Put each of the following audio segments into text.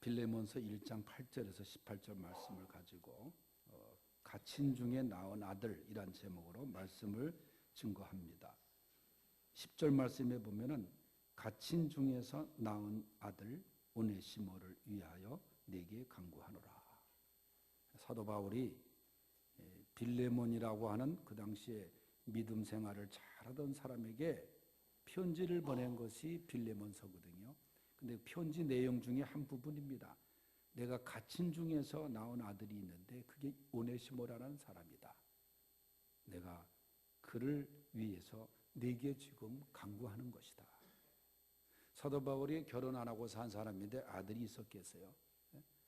빌레몬서 1장 8절에서 18절 말씀을 가지고 갇힌 중에 낳은 아들이란 제목으로 말씀을 증거합니다. 10절 말씀에 보면은 갇힌 중에서 낳은 아들 오네시모를 위하여 내게 간구하노라. 사도 바울이 빌레몬이라고 하는 그 당시에 믿음 생활을 잘하던 사람에게 편지를 보낸 것이 빌레몬서거든요. 근데 편지 내용 중에 한 부분입니다. 내가 갇힌 중에서 낳은 아들이 있는데 그게 오네시모라는 사람이다. 내가 그를 위해서 내게 지금 간구하는 것이다. 사도 바울이 결혼 안 하고 산 사람인데 아들이 있었겠어요?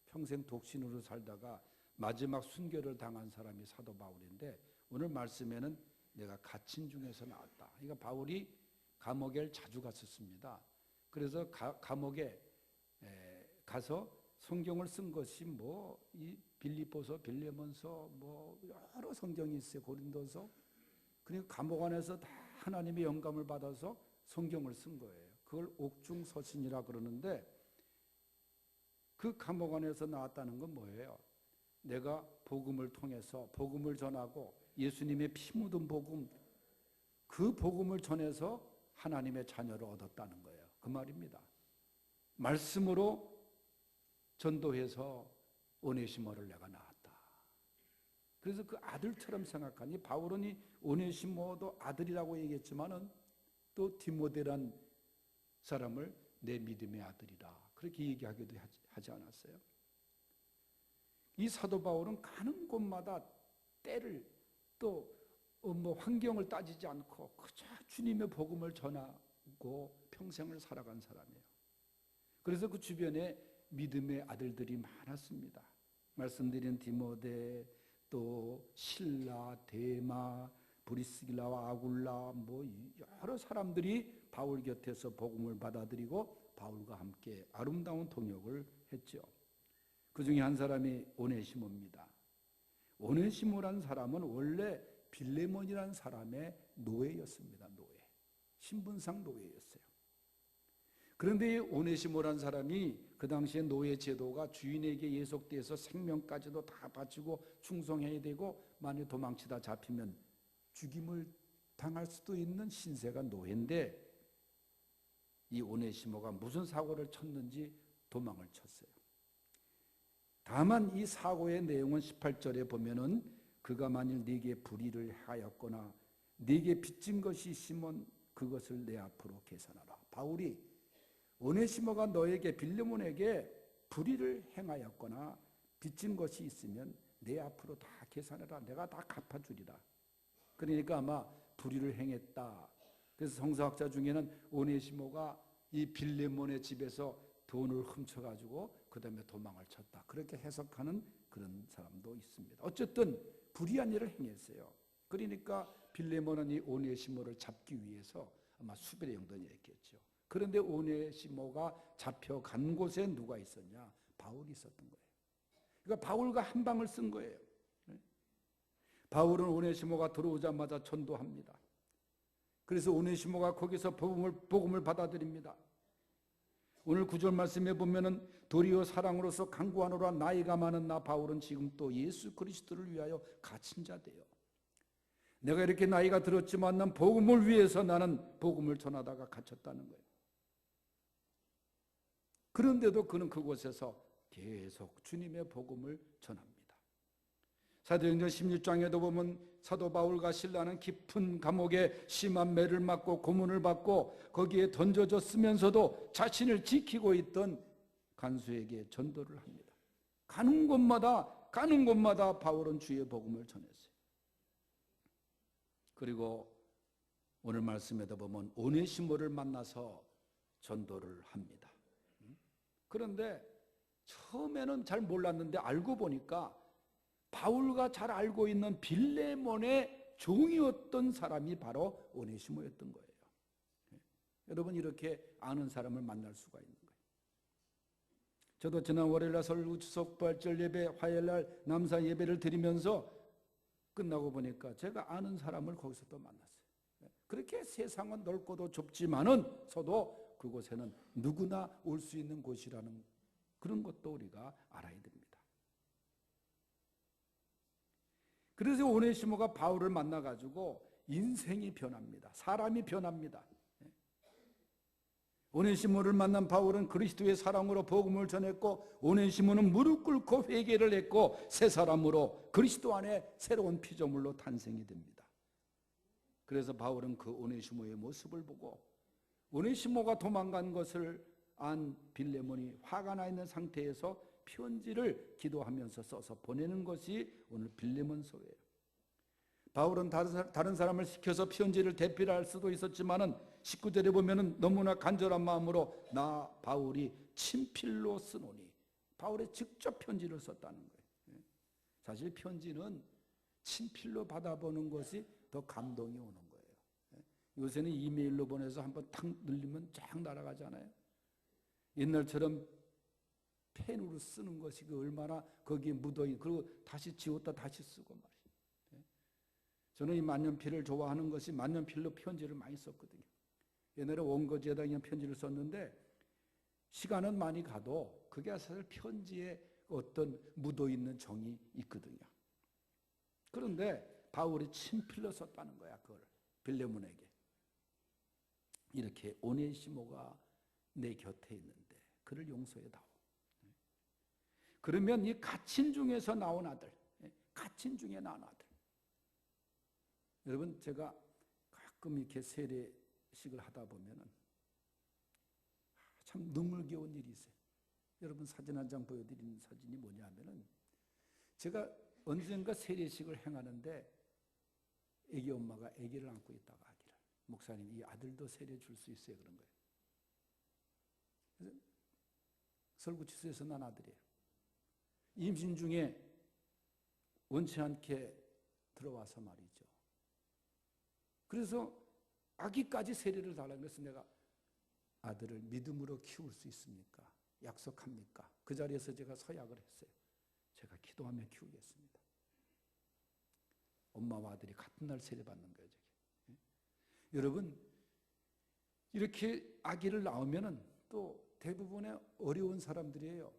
평생 독신으로 살다가 마지막 순교를 당한 사람이 사도 바울인데 오늘 말씀에는 내가 갇힌 중에서 나왔다. 그러니까 바울이 감옥에 자주 갔었습니다. 그래서 감옥에 가서 성경을 쓴 것이 이 빌립보서, 빌레몬서, 여러 성경이 있어요. 고린도서. 그러니까 감옥 안에서 다 하나님의 영감을 받아서 성경을 쓴 거예요. 그걸 옥중서신이라 그러는데 그 감옥 안에서 나왔다는 건 뭐예요? 내가 복음을 통해서 복음을 전하고 예수님의 피 묻은 복음, 그 복음을 전해서 하나님의 자녀를 얻었다는 거예요. 그 말입니다. 말씀으로 전도해서 오네시모를 내가 낳았다. 그래서 그 아들처럼 생각하니 바울은 이 오네시모도 아들이라고 얘기했지만은 또 디모데란 사람을 내 믿음의 아들이라 그렇게 얘기하기도 하지 않았어요? 이 사도 바울은 가는 곳마다 때를 또 환경을 따지지 않고 그저 주님의 복음을 전하고 평생을 살아간 사람이에요. 그래서 그 주변에 믿음의 아들들이 많았습니다. 말씀드린 디모데, 또 실라, 데마, 브리스길라와 아굴라 여러 사람들이 바울 곁에서 복음을 받아들이고 바울과 함께 아름다운 동역을 했죠. 그 중에 한 사람이 오네시모입니다. 오네시모라는 사람은 원래 빌레몬이라는 사람의 노예였습니다. 노예. 신분상 노예였어요. 그런데 이 오네시모라는 사람이 그 당시에 노예 제도가 주인에게 예속돼서 생명까지도 다 바치고 충성해야 되고 만약 도망치다 잡히면 죽임을 당할 수도 있는 신세가 노예인데 이 오네시모가 무슨 사고를 쳤는지 도망을 쳤어요. 다만 이 사고의 내용은 18절에 보면은 그가 만일 네게 불의를 하였거나 네게 빚진 것이 있으면 그것을 내 앞으로 계산하라. 바울이 오네시모가 너에게 빌레몬에게 불의를 행하였거나 빚진 것이 있으면 내 앞으로 다 계산해라. 내가 다 갚아주리라. 그러니까 아마 불의를 행했다. 그래서 성서학자 중에는 오네시모가 이 빌레몬의 집에서 돈을 훔쳐가지고 그 다음에 도망을 쳤다. 그렇게 해석하는 그런 사람도 있습니다. 어쨌든 불의한 일을 행했어요. 그러니까 빌레몬은 이 오네시모를 잡기 위해서 아마 수배의 용돈이 했겠죠. 그런데 오네시모가 잡혀간 곳에 누가 있었냐? 바울이 있었던 거예요. 그러니까 바울과 한 방을 쓴 거예요. 바울은 오네시모가 들어오자마자 전도합니다. 그래서 오네시모가 거기서 복음을 받아들입니다. 오늘 9절 말씀에 보면은 도리어 사랑으로서 간구하노라. 나이가 많은 나 바울은 지금 또 예수 그리스도를 위하여 갇힌 자 되어 내가 이렇게 나이가 들었지만 난 복음을 위해서 나는 복음을 전하다가 갇혔다는 거예요. 그런데도 그는 그곳에서 계속 주님의 복음을 전합니다. 사도행전 16장에도 보면 사도 바울과 실라는 깊은 감옥에 심한 매를 맞고 고문을 받고 거기에 던져졌으면서도 자신을 지키고 있던 간수에게 전도를 합니다. 가는 곳마다 바울은 주의 복음을 전했어요. 그리고 오늘 말씀에도 보면 오네시모를 만나서 전도를 합니다. 그런데 처음에는 잘 몰랐는데 알고 보니까 바울과 잘 알고 있는 빌레몬의 종이었던 사람이 바로 오네시모였던 거예요. 여러분 이렇게 아는 사람을 만날 수가 있는 거예요. 저도 지난 월요일날 설교 추석 부활절 예배, 화요일날 남사 예배를 드리면서 끝나고 보니까 제가 아는 사람을 거기서 또 만났어요. 그렇게 세상은 넓고도 좁지만은 서도 그곳에는 누구나 올 수 있는 곳이라는 그런 것도 우리가 알아야 됩니다. 그래서 오네시모가 바울을 만나가지고 인생이 변합니다. 사람이 변합니다. 오네시모를 만난 바울은 그리스도의 사랑으로 복음을 전했고, 오네시모는 무릎 꿇고 회개를 했고 새 사람으로 그리스도 안에 새로운 피조물로 탄생이 됩니다. 그래서 바울은 그 오네시모의 모습을 보고, 오네시모가 도망간 것을 안 빌레몬이 화가 나 있는 상태에서 편지를 기도하면서 써서 보내는 것이 오늘 빌레몬서예요. 바울은 다른 사람을 시켜서 편지를 대필할 수도 있었지만은 19절에 보면은 너무나 간절한 마음으로 나 바울이 친필로 쓰노니, 바울이 직접 편지를 썼다는 거예요. 사실 편지는 친필로 받아보는 것이 더 감동이 오는 거예요. 요새는 이메일로 보내서 한번 탁 늘리면 쫙 날아가잖아요. 옛날처럼 펜으로 쓰는 것이 얼마나 거기에 묻어있는, 그리고 다시 지웠다 다시 쓰고 말이에요. 저는 이 만년필을 좋아하는 것이 만년필로 편지를 많이 썼거든요. 옛날에 원고지에다 그냥 편지를 썼는데 시간은 많이 가도 그게 사실 편지에 어떤 묻어있는 정이 있거든요. 그런데 바울이 친필로 썼다는 거야, 그걸 빌레몬에게. 이렇게 오네시모가 내 곁에 있는데 그를 용서해다오. 그러면 이 갇힌 중에서 나온 아들, 갇힌 중에 나온 아들. 여러분, 제가 가끔 이렇게 세례식을 하다 보면은 참 눈물겨운 일이 있어요. 여러분, 사진 한 장 보여드리는 사진이 뭐냐면은, 제가 언젠가 세례식을 행하는데 애기 엄마가 애기를 안고 있다가 아기를, 목사님 이 아들도 세례 줄 수 있어요? 그런 거예요. 그래서 설구치소에서 난 아들이에요. 임신 중에 원치 않게 들어와서 말이죠. 그래서 아기까지 세례를 달라고 해서 내가 아들을 믿음으로 키울 수 있습니까? 약속합니까? 그 자리에서 제가 서약을 했어요. 제가 기도하며 키우겠습니다. 엄마와 아들이 같은 날 세례받는 거예요. 저게. 여러분, 이렇게 아기를 낳으면은 또 대부분의 어려운 사람들이에요.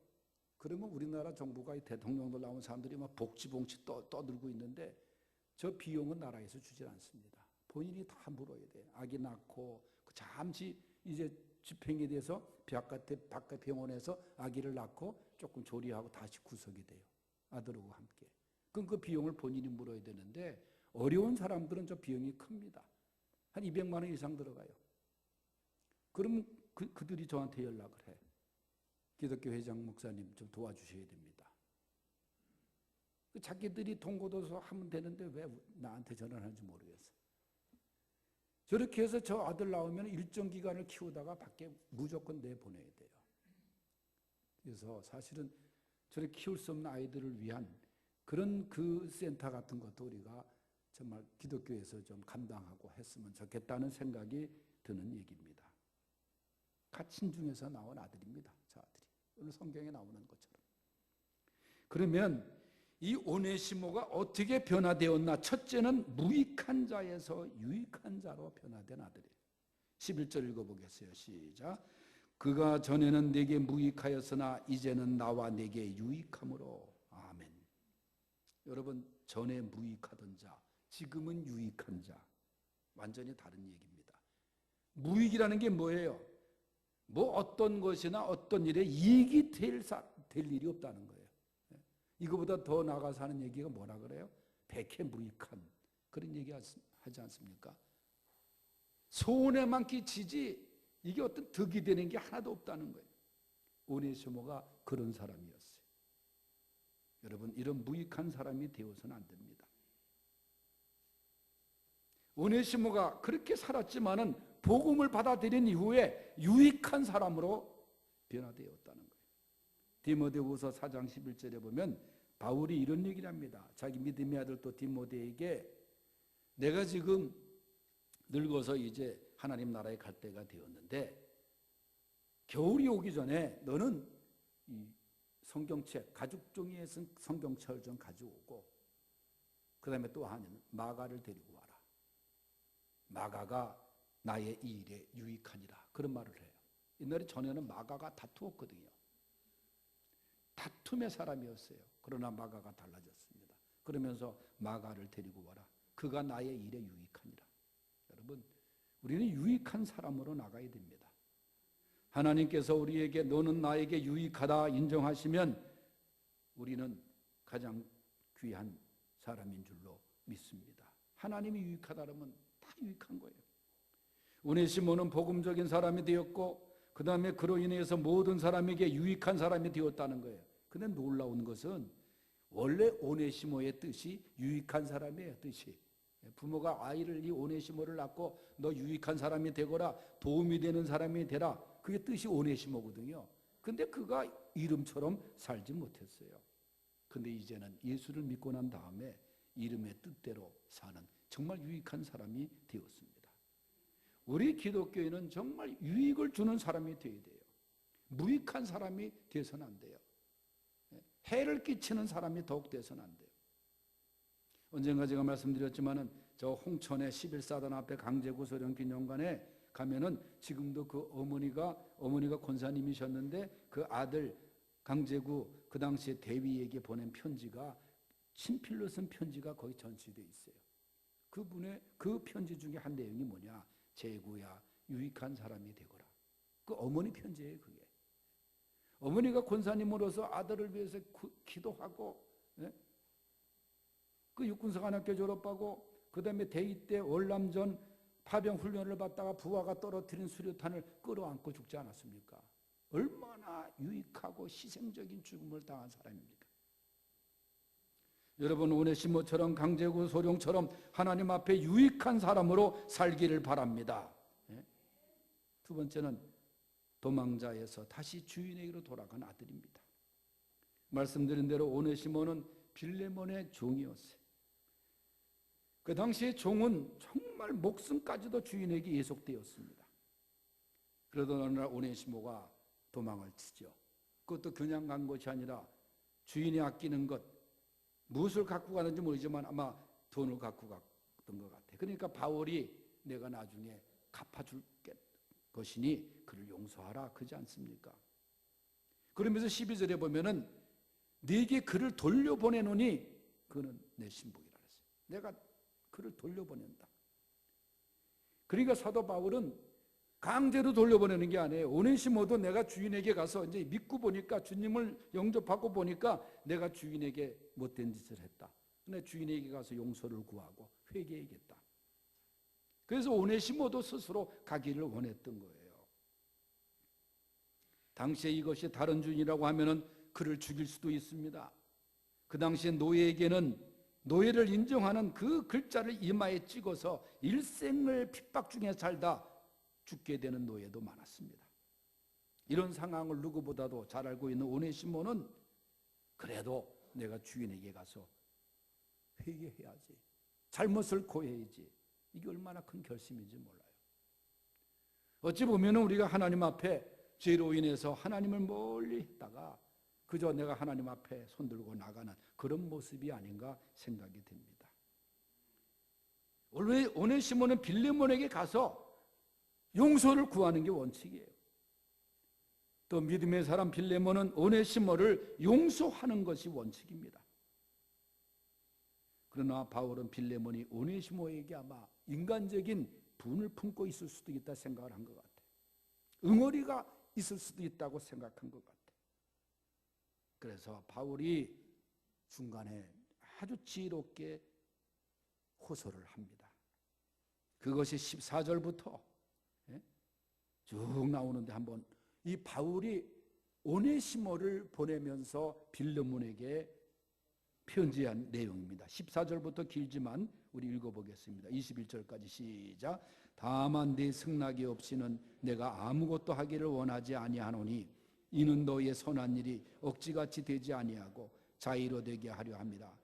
그러면 우리나라 정부가 이 대통령들 나온 사람들이 막 복지봉치 떠들고 있는데 저 비용은 나라에서 주질 않습니다. 본인이 다 물어야 돼요. 아기 낳고 잠시 이제 집행에 대해서 바깥 병원에서 아기를 낳고 조금 조리하고 다시 구속이 돼요. 아들하고 함께. 그럼 그 비용을 본인이 물어야 되는데 어려운 사람들은 저 비용이 큽니다. 한 200만 원 이상 들어가요. 그러면 그들이 저한테 연락을 해. 기독교 회장 목사님 좀 도와주셔야 됩니다. 자기들이 동고도서 하면 되는데 왜 나한테 전화를 하는지 모르겠어. 저렇게 해서 저 아들 나오면 일정 기간을 키우다가 밖에 무조건 내보내야 돼요. 그래서 사실은 저렇게 키울 수 없는 아이들을 위한 그런 그 센터 같은 것도 우리가 정말 기독교에서 좀 감당하고 했으면 좋겠다는 생각이 드는 얘기입니다. 갇힌 중에서 나온 아들입니다. 저 아들이. 오늘 성경에 나오는 것처럼. 그러면 이 오네시모가 어떻게 변화되었나? 첫째는 무익한 자에서 유익한 자로 변화된 아들이에요. 11절 읽어보겠어요. 시작. 그가 전에는 내게 무익하였으나 이제는 나와 내게 유익함으로. 아멘. 여러분, 전에 무익하던 자, 지금은 유익한 자, 완전히 다른 얘기입니다. 무익이라는 게 뭐예요? 뭐 어떤 것이나 어떤 일에 이익이 될 일이 없다는 거예요. 이거보다 더 나아가서 하는 얘기가 뭐라 그래요? 백해무익한, 그런 얘기 하지 않습니까? 손해만 끼치지 이게 어떤 득이 되는 게 하나도 없다는 거예요. 오네시모가 그런 사람이었어요. 여러분, 이런 무익한 사람이 되어서는 안 됩니다. 오네시모가 그렇게 살았지만은 복음을 받아들인 이후에 유익한 사람으로 변화되었다는 거예요. 디모데후서 4장 11절에 보면 바울이 이런 얘기를 합니다. 자기 믿음의 아들 또 디모데에게 내가 지금 늙어서 이제 하나님 나라에 갈 때가 되었는데 겨울이 오기 전에 너는 이 성경책, 가죽 종이에 쓴 성경책을 좀 가져오고 그 다음에 또 하나는 마가를 데리고 와라. 마가가 나의 이 일에 유익하니라. 그런 말을 해요. 옛날에 전에는 마가가 다투었거든요. 다툼의 사람이었어요. 그러나 마가가 달라졌습니다. 그러면서 마가를 데리고 와라. 그가 나의 일에 유익하니라. 여러분, 우리는 유익한 사람으로 나가야 됩니다. 하나님께서 우리에게 너는 나에게 유익하다 인정하시면 우리는 가장 귀한 사람인 줄로 믿습니다. 하나님이 유익하다 그러면 다 유익한 거예요. 오네시모는 복음적인 사람이 되었고 그 다음에 그로 인해서 모든 사람에게 유익한 사람이 되었다는 거예요. 근데 놀라운 것은 원래 오네시모의 뜻이 유익한 사람이에요. 뜻이 부모가 아이를 이 오네시모를 낳고 너 유익한 사람이 되거라, 도움이 되는 사람이 되라, 그게 뜻이 오네시모거든요. 근데 그가 이름처럼 살지 못했어요. 근데 이제는 예수를 믿고 난 다음에 이름의 뜻대로 사는 정말 유익한 사람이 되었습니다. 우리 기독교인은 정말 유익을 주는 사람이 되어야 돼요. 무익한 사람이 되어서는 안 돼요. 해를 끼치는 사람이 더욱 되어서는 안 돼요. 언젠가 제가 말씀드렸지만은 저 홍천의 11사단 앞에 강제구 소련 기념관에 가면은 지금도 그 어머니가 권사님이셨는데 그 아들 강제구 그 당시에 대위에게 보낸 편지가 친필로 쓴 편지가 거기 전시되어 있어요. 그분의 그 편지 중에 한 내용이 뭐냐? 제구야 유익한 사람이 되거라. 그 어머니 편지예요. 그게 어머니가 권사님으로서 아들을 위해서 기도하고, 그 육군사관학교 졸업하고 그 다음에 대위 때 월남전 파병 훈련을 받다가 부하가 떨어뜨린 수류탄을 끌어안고 죽지 않았습니까? 얼마나 유익하고 희생적인 죽음을 당한 사람입니까? 여러분, 오네시모처럼 강제구 소룡처럼 하나님 앞에 유익한 사람으로 살기를 바랍니다. 두 번째는 도망자에서 다시 주인에게로 돌아간 아들입니다. 말씀드린 대로 오네시모는 빌레몬의 종이었어요. 그 당시에 종은 정말 목숨까지도 주인에게 예속되었습니다. 그러던 어느 날 오네시모가 도망을 치죠. 그것도 그냥 간 것이 아니라 주인이 아끼는 것, 무엇을 갖고 가는지 모르지만 아마 돈을 갖고 갔던 것 같아요. 그러니까 바울이 내가 나중에 갚아줄 것이니 그를 용서하라 그러지 않습니까? 그러면서 12절에 보면은 네게 그를 돌려보내노니 그는 내 신복이라 그랬어요. 내가 그를 돌려보낸다. 그러니까 사도 바울은 강제로 돌려보내는 게 아니에요. 오네시모도 내가 주인에게 가서 이제 믿고 보니까 주님을 영접하고 보니까 내가 주인에게 못된 짓을 했다. 근데 주인에게 가서 용서를 구하고 회개해야겠다. 그래서 오네시모도 스스로 가기를 원했던 거예요. 당시에 이것이 다른 주인이라고 하면은 그를 죽일 수도 있습니다. 그 당시에 노예에게는 노예를 인정하는 그 글자를 이마에 찍어서 일생을 핍박 중에 살다 죽게 되는 노예도 많았습니다. 이런 상황을 누구보다도 잘 알고 있는 오네시모는 그래도 내가 주인에게 가서 회개해야지, 잘못을 고해야지, 이게 얼마나 큰 결심인지 몰라요. 어찌 보면 우리가 하나님 앞에 죄로 인해서 하나님을 멀리 했다가 그저 내가 하나님 앞에 손들고 나가는 그런 모습이 아닌가 생각이 됩니다. 원래 오네시모는 빌레몬에게 가서 용서를 구하는 게 원칙이에요. 또 믿음의 사람 빌레몬은 오네시모를 용서하는 것이 원칙입니다. 그러나 바울은 빌레몬이 오네시모에게 아마 인간적인 분을 품고 있을 수도 있다 생각을 한 것 같아요. 응어리가 있을 수도 있다고 생각한 것 같아요. 그래서 바울이 중간에 아주 지혜롭게 호소를 합니다. 그것이 14절부터 쭉 나오는데 한번 이 바울이 오네시모를 보내면서 빌레몬에게 편지한 내용입니다. 14절부터 길지만 우리 읽어보겠습니다. 21절까지 시작. 다만 네 승낙이 없이는 내가 아무것도 하기를 원하지 아니하노니 이는 너의 선한 일이 억지같이 되지 아니하고 자의로 되게 하려 함이라.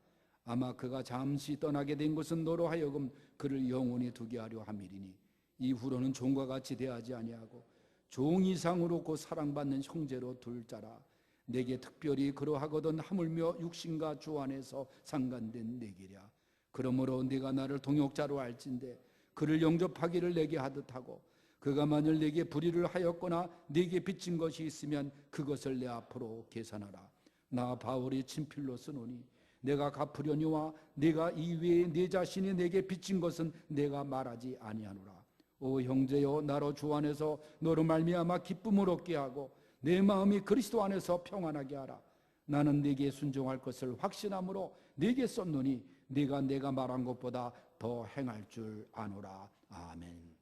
아마 그가 잠시 떠나게 된 것은 너로 하여금 그를 영원히 두게 하려 함이리니 이후로는 종과 같이 대하지 아니하고 종 이상으로 곧 사랑받는 형제로 둘 자라. 내게 특별히 그러하거든 하물며 육신과 주 안에서 상관된 내게랴. 그러므로 네가 나를 동역자로 알진대 그를 영접하기를 내게 하듯 하고 그가 만일 내게 불의를 하였거나 네게 빚진 것이 있으면 그것을 내 앞으로 계산하라. 나 바울이 친필로 쓰노니 내가 갚으려니와 내가 이외에 내 자신이 내게 빚진 것은 내가 말하지 아니하노라. 오 형제여, 나로 주 안에서 너로 말미암아 기쁨을 얻게 하고 내 마음이 그리스도 안에서 평안하게 하라. 나는 네게 순종할 것을 확신함으로 네게 썼노니 내가 말한 것보다 더 행할 줄 아노라. 아멘.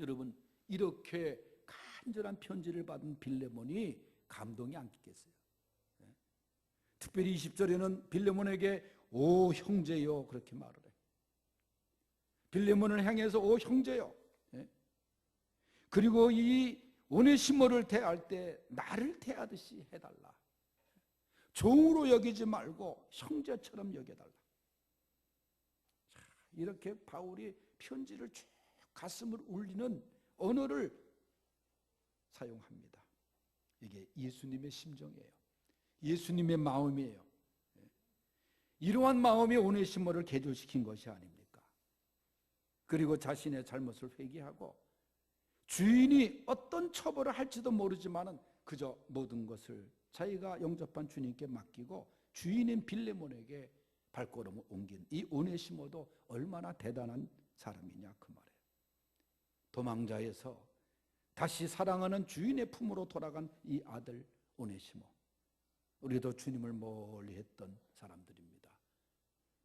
여러분, 이렇게 간절한 편지를 받은 빌레몬이 감동이 안 끼겠어요. 특별히 20절에는 빌레몬에게 오 형제여 그렇게 말을 해요. 빌레몬을 향해서 오 형제여. 그리고 이 오네시모를 대할 때 나를 대하듯이 해달라. 종으로 여기지 말고 형제처럼 여겨달라. 이렇게 바울이 편지를 쭉 가슴을 울리는 언어를 사용합니다. 이게 예수님의 심정이에요. 예수님의 마음이에요. 이러한 마음이 오네시모를 개조시킨 것이 아닙니까? 그리고 자신의 잘못을 회개하고 주인이 어떤 처벌을 할지도 모르지만은 그저 모든 것을 자기가 영접한 주님께 맡기고 주인인 빌레몬에게 발걸음을 옮긴 이 오네시모도 얼마나 대단한 사람이냐 그 말이에요. 도망자에서 다시 사랑하는 주인의 품으로 돌아간 이 아들 오네시모. 우리도 주님을 멀리 했던 사람들입니다.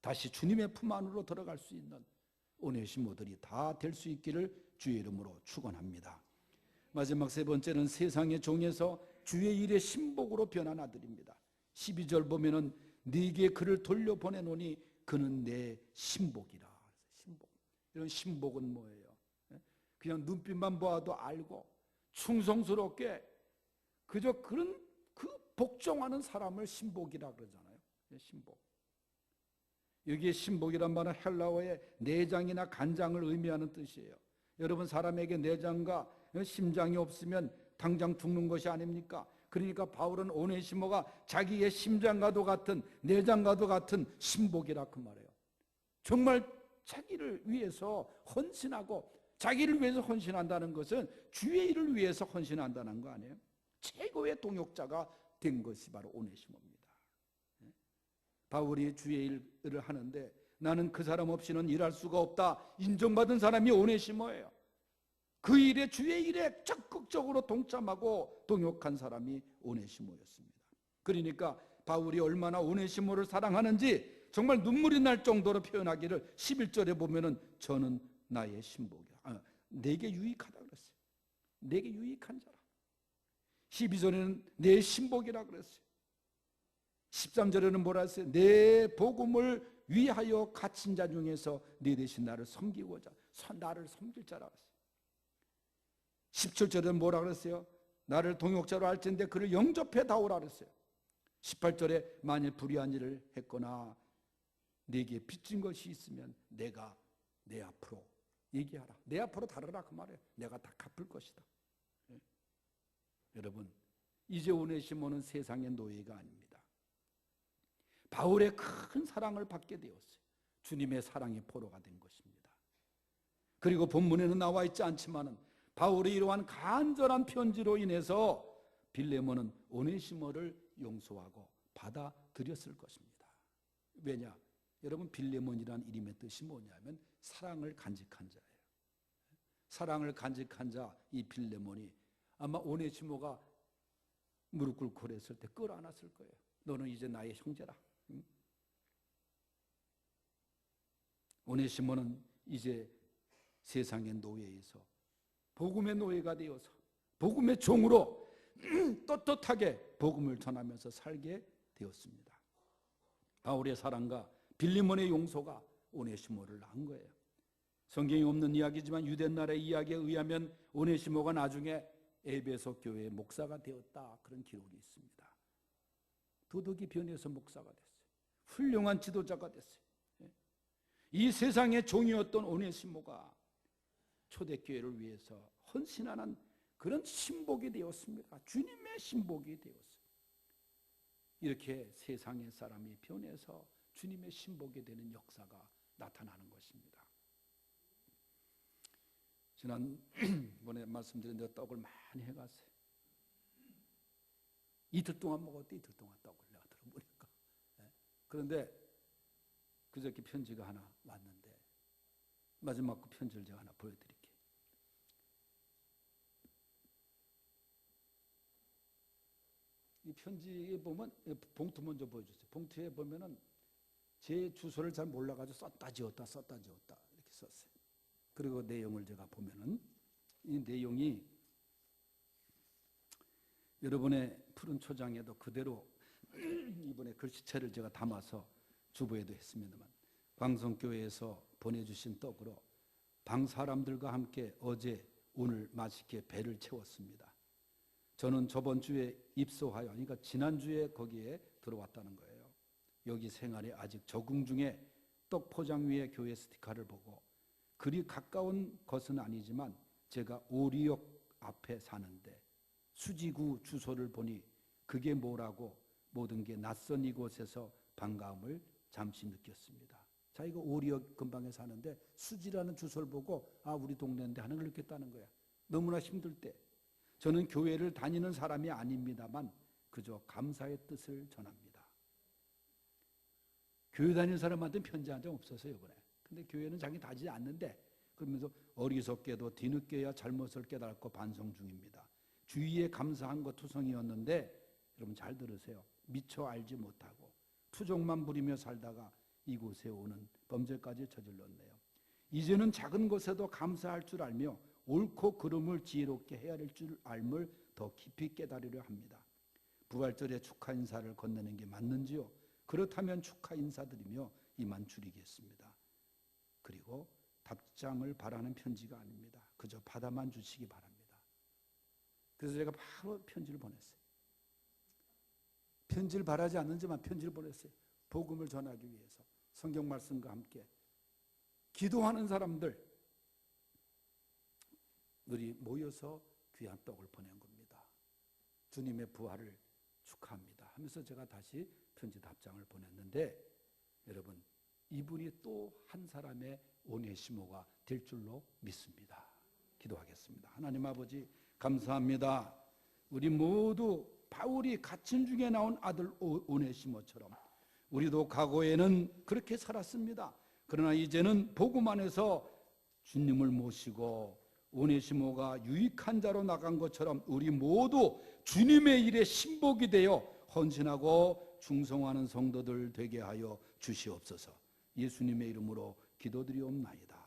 다시 주님의 품 안으로 들어갈 수 있는 오네시모들이 다 될 수 있기를 주의 이름으로 축원합니다. 마지막 세 번째는 세상의 종에서 주의 일의 신복으로 변한 아들입니다. 12절 보면은 네게 그를 돌려보내노니 그는 내 신복이라. 신복. 이런 신복은 뭐예요? 그냥 눈빛만 보아도 알고 충성스럽게 그저 그런 그 복종하는 사람을 신복이라 그러잖아요. 신복. 여기에 신복이란 말은 헬라어의 내장이나 간장을 의미하는 뜻이에요. 여러분, 사람에게 내장과 심장이 없으면 당장 죽는 것이 아닙니까? 그러니까 바울은 오네시모가 자기의 심장과도 같은 내장과도 같은 신복이라 그 말이에요. 정말 자기를 위해서 헌신하고 자기를 위해서 헌신한다는 것은 주의 일을 위해서 헌신한다는 거 아니에요? 최고의 동역자가 된 것이 바로 오네시모입니다. 바울이 주의 일을 하는데 나는 그 사람 없이는 일할 수가 없다 인정받은 사람이 오네시모예요. 그 일에 주의 일에 적극적으로 동참하고 동역한 사람이 오네시모였습니다. 그러니까 바울이 얼마나 오네시모를 사랑하는지 정말 눈물이 날 정도로 표현하기를 11절에 보면은 저는 나의 신복이야. 내게 유익하다 그랬어요. 내게 유익한 자라. 12절에는 내 신복이라 그랬어요. 13절에는 뭐라 했어요? 내 복음을 위하여 갇힌 자 중에서 네 대신 나를 섬기고자 나를 섬길 자라 그랬어요. 17절에는 뭐라 그랬어요? 나를 동역자로 할텐데 그를 영접해 다오라 그랬어요. 18절에 만일 불의한 일을 했거나 네게 빚진 것이 있으면 내가 내 앞으로 얘기하라. 내 앞으로 다루라 그 말이에요. 내가 다 갚을 것이다. 네. 여러분, 이제 오네시모는 세상의 노예가 아닙니다. 바울의 큰 사랑을 받게 되었어요. 주님의 사랑의 포로가 된 것입니다. 그리고 본문에는 나와 있지 않지만은 바울의 이러한 간절한 편지로 인해서 빌레몬은 오네시모를 용서하고 받아들였을 것입니다. 왜냐? 여러분, 빌레몬이라는 이름의 뜻이 뭐냐면 사랑을 간직한 자예요. 사랑을 간직한 자 이 빌레몬이 아마 오네시모가 무릎 꿇고 그랬을 때 끌어안았을 거예요. 너는 이제 나의 형제라. 오네시모는 이제 세상의 노예에서 복음의 노예가 되어서 복음의 종으로 떳떳하게 복음을 전하면서 살게 되었습니다. 바울의 사랑과 빌레몬의 용서가 오네시모를 낳은 거예요. 성경이 없는 이야기지만 유대나라의 이야기에 의하면 오네시모가 나중에 에베소 교회의 목사가 되었다 그런 기록이 있습니다. 도덕이 변해서 목사가 됐어요. 훌륭한 지도자가 됐어요. 이 세상의 종이었던 오네시모가 초대교회를 위해서 헌신하는 그런 신복이 되었습니다. 주님의 신복이 되었어요. 이렇게 세상의 사람이 변해서 주님의 신복이 되는 역사가 나타나는 것입니다. 지난번에 말씀드린 대로 떡을 많이 해갔어요. 이틀 동안 먹었대. 이틀 동안 떡을 내가 들어보니까. 예. 그런데 그저께 편지가 하나 왔는데 마지막 그 편지를 제가 하나 보여드릴게요. 이 편지에 보면 봉투 먼저 보여주세요. 봉투에 보면은 제 주소를 잘 몰라가지고 썼다 지웠다 이렇게 썼어요. 그리고 내용을 제가 보면은 이 내용이 여러분의 푸른 초장에도 그대로 이번에 글씨체를 제가 담아서 주보에도 했습니다만, 광성교회에서 보내주신 떡으로 방 사람들과 함께 어제 오늘 맛있게 배를 채웠습니다. 저는 저번 주에 입소하여, 그러니까 지난주에 거기에 들어왔다는 거예요. 여기 생활에 아직 적응 중에 떡 포장 위에 교회 스티커를 보고, 그리 가까운 것은 아니지만 제가 오리역 앞에 사는데 수지구 주소를 보니 그게 뭐라고 모든 게 낯선 이곳에서 반가움을 잠시 느꼈습니다. 자, 이거 오리역 근방에 사는데 수지라는 주소를 보고 우리 동네인데 하는 걸 느꼈다는 거야. 너무나 힘들 때. 저는 교회를 다니는 사람이 아닙니다만 그저 감사의 뜻을 전합니다. 교회 다니는 사람한테는 편지한 적 없었어요, 이번에. 근데 교회는 자기 다니지 않는데, 그러면서 어리석게도 뒤늦게야 잘못을 깨닫고 반성 중입니다. 주위에 감사한 것 투성이었는데, 여러분 잘 들으세요. 미처 알지 못하고 투정만 부리며 살다가 이곳에 오는 범죄까지 저질렀네요. 이제는 작은 것에도 감사할 줄 알며 옳고 그름을 지혜롭게 해야 할 줄 알물 더 깊이 깨달으려 합니다. 부활절에 축하 인사를 건네는 게 맞는지요? 그렇다면 축하 인사드리며 이만 줄이겠습니다. 그리고 답장을 바라는 편지가 아닙니다. 그저 받아만 주시기 바랍니다. 그래서 제가 바로 편지를 보냈어요. 편지를 바라지 않는지만 편지를 보냈어요. 복음을 전하기 위해서 성경 말씀과 함께 기도하는 사람들 우리 모여서 귀한 떡을 보낸 겁니다. 주님의 부활을 축하합니다 하면서 제가 다시 편지 답장을 보냈는데, 여러분 이분이 또 한 사람의 오네시모가 될 줄로 믿습니다. 기도하겠습니다. 하나님 아버지 감사합니다. 우리 모두 바울이 갇힌 중에 나온 아들 오네시모처럼 우리도 과거에는 그렇게 살았습니다. 그러나 이제는 복음 안에서 주님을 모시고 오네시모가 유익한 자로 나간 것처럼 우리 모두 주님의 일에 신복이 되어 헌신하고 충성하는 성도들 되게 하여 주시옵소서. 예수님의 이름으로 기도드리옵나이다.